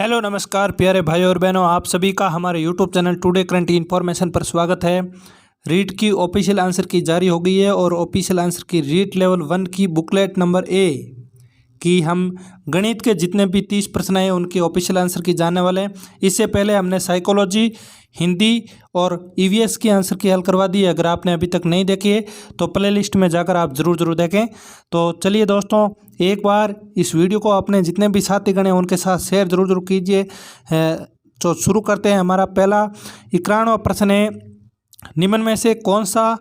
Hello नमस्कार प्यारे भाई और बहनों, आप सभी का हमारे YouTube channel today current information पर स्वागत है। रीट की ऑफिशियल आंसर की जारी हो गई है और ऑफिशियल आंसर की रीट लेवल 1 की बुकलेट नंबर ए कि हम गणित के जितने भी 30 प्रश्न हैं उनकी ऑफिशियल आंसर की जानने वाले हैं। इससे पहले हमने साइकोलॉजी, हिंदी और ईवीएस की आंसर की हल करवा दी है। अगर आपने अभी तक नहीं देखी है तो प्लेलिस्ट में जाकर आप ज़रूर देखें। तो चलिए दोस्तों, एक बार इस वीडियो को अपने जितने भी साथीगण हैं उनके साथ शेयर जरूर कीजिए। तो शुरू करते हैं। हमारा पहला 91वां प्रश्न है, निम्न में से कौन सा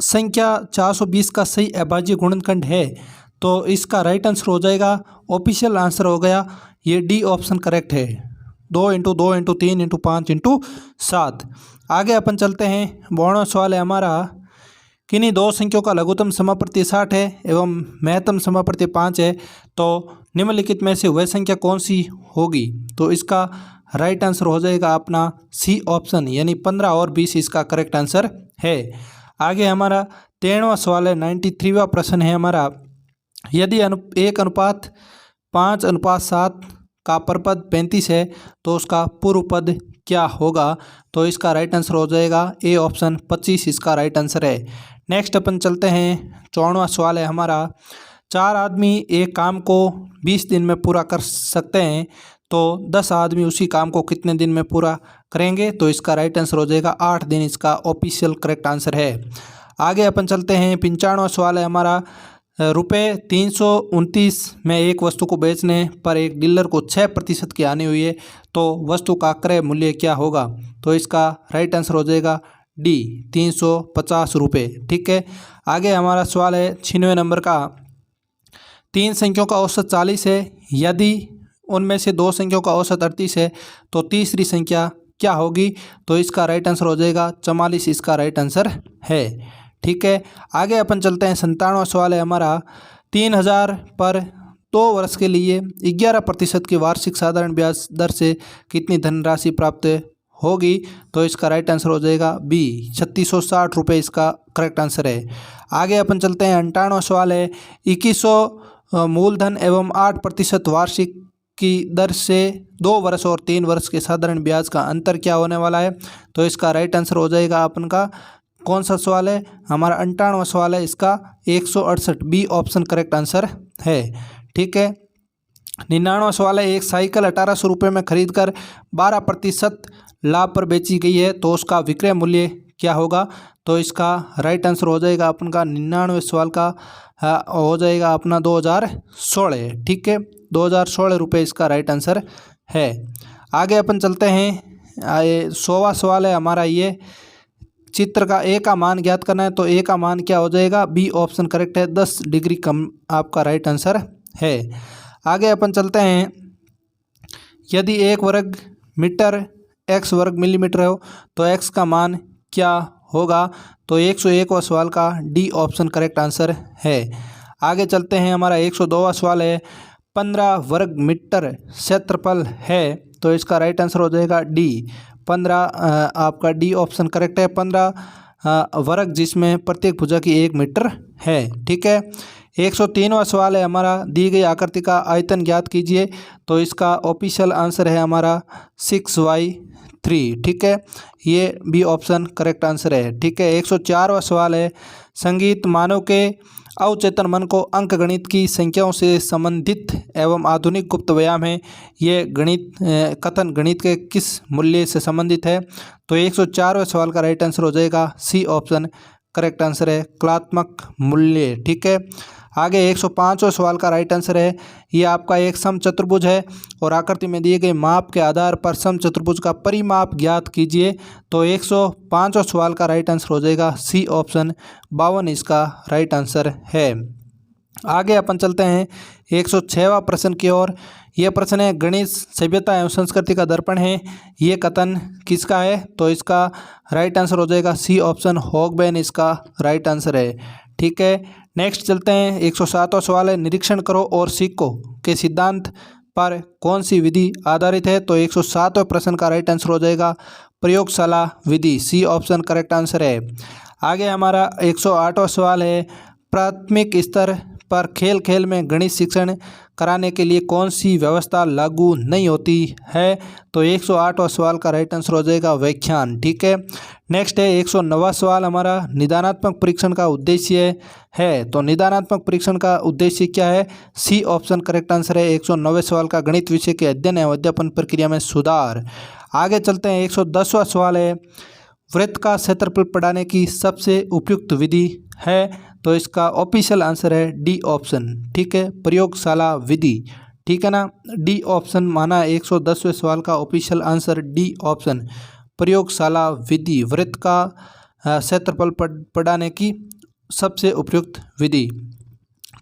संख्या 420 का सही अभाज्य गुणनखंड है? तो इसका राइट आंसर हो जाएगा, ऑफिशियल आंसर हो गया ये डी ऑप्शन करेक्ट है। 2 × 2 × 3 × 5 × 7। आगे अपन चलते हैं। 92वां सवाल है हमारा, किन्हीं दो संख्याओं का लघुत्तम समापवर्ती 60 है एवं महत्तम समापवर्ती 5 है, तो निम्नलिखित में से वह संख्या कौन सी होगी? तो इसका राइट आंसर हो जाएगा अपना सी ऑप्शन, यानी 15 और 20 इसका करेक्ट आंसर है। आगे हमारा 93वां सवाल है, 93वां प्रश्न है हमारा, यदि 1:5:7 का परपद 35 है तो उसका पूर्व पद क्या होगा? तो इसका राइट आंसर हो जाएगा ए ऑप्शन 25 इसका राइट आंसर है। नेक्स्ट अपन चलते हैं। 54वां सवाल है हमारा, 4 आदमी एक काम को 20 दिन में पूरा कर सकते हैं, तो 10 आदमी उसी काम को कितने दिन में पूरा करेंगे? तो इसका राइट आंसर हो जाएगा 8 दिन इसका ऑफिशियल करेक्ट आंसर है। आगे अपन चलते हैं। 95वां सवाल है हमारा, रुपये 329 में एक वस्तु को बेचने पर एक डीलर को 6% की हानि हुई है, तो वस्तु का क्रय मूल्य क्या होगा? तो इसका राइट आंसर हो जाएगा डी 350 रुपये। ठीक है। आगे हमारा सवाल है 96 नंबर का, 3 संख्याओं का औसत 40 है, यदि उनमें से 2 संख्याओं का औसत 38 है तो तीसरी संख्या क्या होगी? तो इसका राइट आंसर हो जाएगा 44 इसका राइट आंसर है। ठीक है। आगे अपन चलते हैं। 97वां सवाल है हमारा, 3000 पर 2 वर्ष के लिए 11% की वार्षिक साधारण ब्याज दर से कितनी धनराशि प्राप्त होगी? तो इसका राइट आंसर हो जाएगा बी 3660 रुपये इसका करेक्ट आंसर है। आगे अपन चलते हैं। 98वां सवाल है, 2100 मूलधन एवं 8% वार्षिक की दर से 2 वर्ष और 3 वर्ष के साधारण ब्याज का अंतर क्या होने वाला है? तो इसका राइट आंसर हो जाएगा अपन का कौन सा सवाल है? हमारा 98वां सवाल है, इसका 168 बी ऑप्शन करेक्ट आंसर है। ठीक है। 99वां सवाल है, एक साइकिल 1800 रुपये में खरीद कर 12% लाभ पर बेची गई है, तो उसका विक्रय मूल्य क्या होगा? तो इसका राइट आंसर हो जाएगा अपन का 99वें सवाल का हो जाएगा अपना 2016। ठीक है, 2016 रुपये इसका राइट आंसर है। आगे अपन चलते हैं। 100वां सवाल है हमारा, ये चित्र का ए का मान ज्ञात करना है, तो ए का मान क्या हो जाएगा? बी ऑप्शन करेक्ट है, 10 डिग्री कम आपका राइट आंसर है। आगे अपन चलते हैं। यदि 1 वर्ग मीटर x वर्ग मिलीमीटर हो तो x का मान क्या होगा? तो 101वां सवाल का डी ऑप्शन करेक्ट आंसर है। आगे चलते हैं। हमारा 102वां सवाल है, 15 वर्ग मीटर क्षेत्रफल है, तो इसका राइट आंसर हो जाएगा डी 15 आपका डी ऑप्शन करेक्ट है। 15 वर्ग जिसमें प्रत्येक भुजा की 1 मीटर है। ठीक है। 103वां सवाल है हमारा, दी गई आकृति का आयतन ज्ञात कीजिए, तो इसका ऑफिशियल आंसर है हमारा 6/3। ठीक है, ये बी ऑप्शन करेक्ट आंसर है। ठीक है। 104वां सवाल है, संगीत मानव के अवचेतन मन को अंकगणित की संख्याओं से संबंधित एवं आधुनिक गुप्त व्यायाम है, ये गणित कथन गणित के किस मूल्य से संबंधित है? तो 104वें सवाल का राइट आंसर हो जाएगा सी ऑप्शन करेक्ट आंसर है, कलात्मक मूल्य। ठीक है। आगे 105वें सवाल का राइट आंसर है, ये आपका एक समचतुर्भुज है और आकृति में दिए गए माप के आधार पर समचतुर्भुज का परिमाप ज्ञात कीजिए, तो 105वें सवाल का राइट आंसर हो जाएगा सी ऑप्शन 52 इसका राइट आंसर है। आगे अपन चलते हैं 106वां प्रश्न की ओर। यह प्रश्न है, गणित सभ्यता एवं संस्कृति का दर्पण है, ये कथन किसका है? तो इसका राइट आंसर हो जाएगा सी ऑप्शन हॉगबेन इसका राइट आंसर है। ठीक है। नेक्स्ट चलते हैं। 107वां सवाल है, निरीक्षण करो और सीखो के सिद्धांत पर कौन सी विधि आधारित है? तो 107वें प्रश्न का राइट आंसर हो जाएगा प्रयोगशाला विधि, सी ऑप्शन करेक्ट आंसर है। आगे हमारा 108वां सवाल है, प्राथमिक स्तर पर खेल खेल में गणित शिक्षण कराने के लिए कौन सी व्यवस्था लागू नहीं होती है? तो 108वां सवाल का राइट आंसर हो जाएगा व्याख्यान। ठीक है। नेक्स्ट है 109वां सवाल हमारा, निदानात्मक परीक्षण का उद्देश्य है। तो निदानात्मक परीक्षण का उद्देश्य क्या है? सी ऑप्शन करेक्ट आंसर है। 109वें सवाल का, गणित विषय के अध्ययन एवं अध्यापन प्रक्रिया में सुधार। आगे चलते हैं 110वां सवाल है, वृत्त का क्षेत्रफल पढ़ाने की सबसे उपयुक्त विधि है। तो इसका ऑफिशियल आंसर है डी ऑप्शन। ठीक है, प्रयोगशाला विधि। ठीक है ना, डी ऑप्शन माना 110वें सवाल का ऑफिशियल आंसर डी ऑप्शन, प्रयोगशाला विधि, वृत्त का क्षेत्रफल पढ़ाने की सबसे उपयुक्त विधि।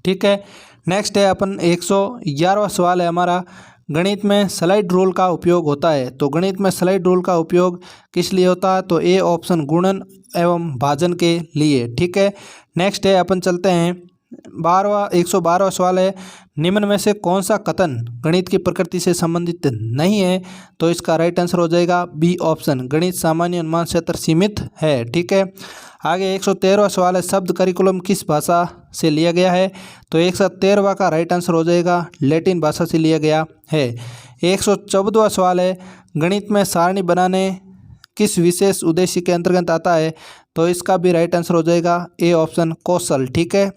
ठीक है। नेक्स्ट है अपन 111वां सवाल है हमारा, गणित में स्लाइड रूल का उपयोग होता है। तो गणित में स्लाइड रूल का उपयोग किस लिए होता है? तो ए ऑप्शन, गुणन एवं भाजन के लिए। ठीक है। नेक्स्ट है अपन चलते हैं 112वां सवाल है, निम्न में से कौन सा कथन गणित की प्रकृति से संबंधित नहीं है? तो इसका राइट आंसर हो जाएगा बी ऑप्शन, गणित सामान्य अनुमान क्षेत्र सीमित है। ठीक है। आगे 113वां सवाल है, शब्द करिकुलम किस भाषा से लिया गया है? तो 113वां का राइट आंसर हो जाएगा लैटिन भाषा से लिया गया है। 114वां सवाल है, गणित में सारणी बनाने किस विशेष उद्देश्य के अंतर्गत आता है? तो इसका भी राइट आंसर हो जाएगा ए ऑप्शन, कौशल। ठीक है।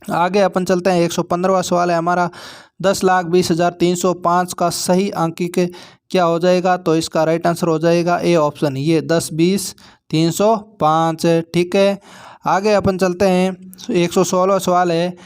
आगे अपन चलते हैं 115वां सवाल है हमारा, 10,20,305 का सही अंकिक क्या हो जाएगा? तो इसका राइट आंसर हो जाएगा ए ऑप्शन, ये 10,20,305। ठीक है। आगे अपन चलते हैं 116वां सवाल है,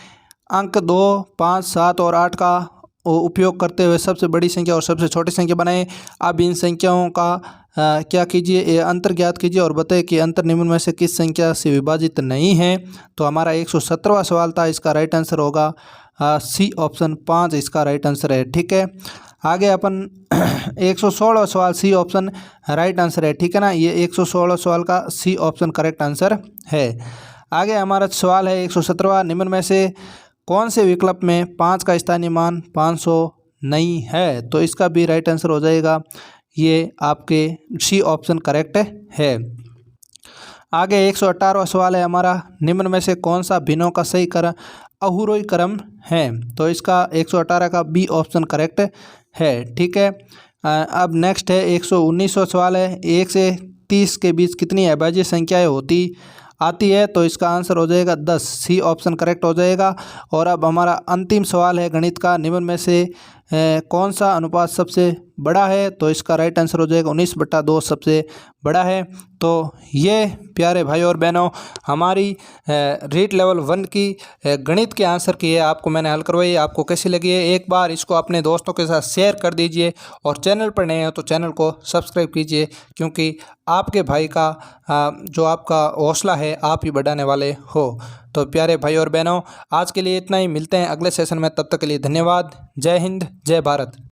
अंक 2, 5, 7 और 8 का उपयोग करते हुए सबसे बड़ी संख्या और सबसे छोटी संख्या बनाएं। अब इन संख्याओं का क्या कीजिए, ये अंतर ज्ञात कीजिए और बताएं कि अंतर निम्न में से किस संख्या से विभाजित नहीं है। तो हमारा 117वां सवाल था, इसका राइट आंसर होगा सी ऑप्शन, 5 इसका राइट आंसर है। ठीक है। आगे अपन 116वां सवाल, सी ऑप्शन राइट आंसर है। ठीक है ना, ये 116वां सवाल का सी ऑप्शन करेक्ट आंसर है। आगे हमारा सवाल है 117वां, निम्न में से कौन से विकल्प में 5 का स्थानीय मान 500 नहीं है? तो इसका भी राइट आंसर हो जाएगा ये आपके सी ऑप्शन करेक्ट है। आगे 118वां सवाल है हमारा, निम्न में से कौन सा भिन्नों का सही क्रम अवरोही क्रम है? तो इसका 118 का बी ऑप्शन करेक्ट है। ठीक है। अब नेक्स्ट है 119वां सवाल है, 1 से 30 के बीच कितनी अभाज्य संख्याएं आती है? तो इसका आंसर हो जाएगा 10, सी ऑप्शन करेक्ट हो जाएगा। और अब हमारा अंतिम सवाल है गणित का, निम्न में से कौन सा अनुपात सबसे बड़ा है? तो इसका राइट आंसर हो जाएगा 19/2 सबसे बड़ा है। तो ये प्यारे भाई और बहनों हमारी रीट लेवल 1 की गणित के आंसर की है, आपको मैंने हल करवाई। आपको कैसी लगी है? एक बार इसको अपने दोस्तों के साथ शेयर कर दीजिए और चैनल पर नए हो तो चैनल को सब्सक्राइब कीजिए, क्योंकि आपके भाई का जो आपका हौसला है आप ही बढ़ाने वाले हो। तो प्यारे भाई और बहनों आज के लिए इतना ही, मिलते हैं अगले सेशन में, तब तक के लिए धन्यवाद। जय हिंद, जय भारत।